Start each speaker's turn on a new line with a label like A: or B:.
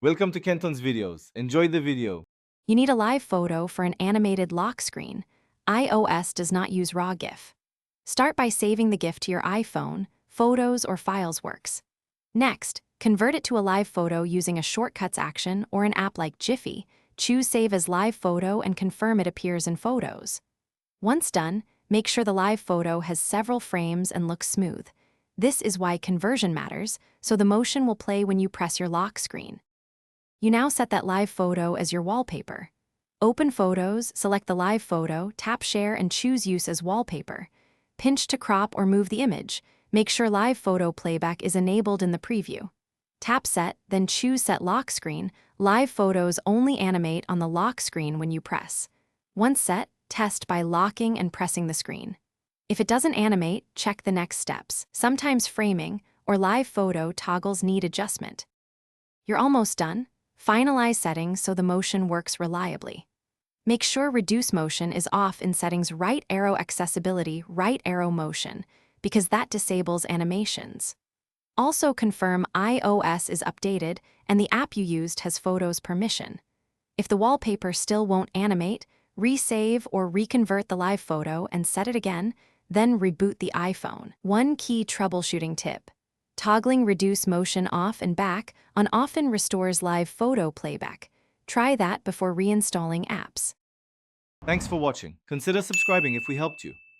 A: Welcome to Kenton's videos. Enjoy the video.
B: You need a live photo for an animated lock screen. iOS does not use raw GIF. Start by saving the GIF to your iPhone, Photos, or Files works. Next, convert it to a live photo using a shortcuts action or an app like Giphy. Choose Save as Live Photo and confirm it appears in Photos. Once done, make sure the live photo has several frames and looks smooth. This is why conversion matters, so the motion will play when you press your lock screen. You now set that live photo as your wallpaper. Open Photos, select the live photo, tap Share and choose Use as Wallpaper. Pinch to crop or move the image. Make sure live photo playback is enabled in the preview. Tap Set, then choose Set Lock Screen. Live photos only animate on the lock screen when you press. Once set, test by locking and pressing the screen. If it doesn't animate, check the next steps. Sometimes framing or live photo toggles need adjustment. You're almost done. Finalize settings so the motion works reliably. Make sure Reduce Motion is off in Settings Right Arrow Accessibility Right Arrow Motion, because that disables animations. Also confirm iOS is updated and the app you used has Photos permission. If the wallpaper still won't animate, resave or reconvert the live photo and set it again, then reboot the iPhone. One key troubleshooting tip. Toggling Reduce Motion off and back on often restores live photo playback. Try that before reinstalling apps.
A: Thanks for watching. Consider subscribing if we helped you.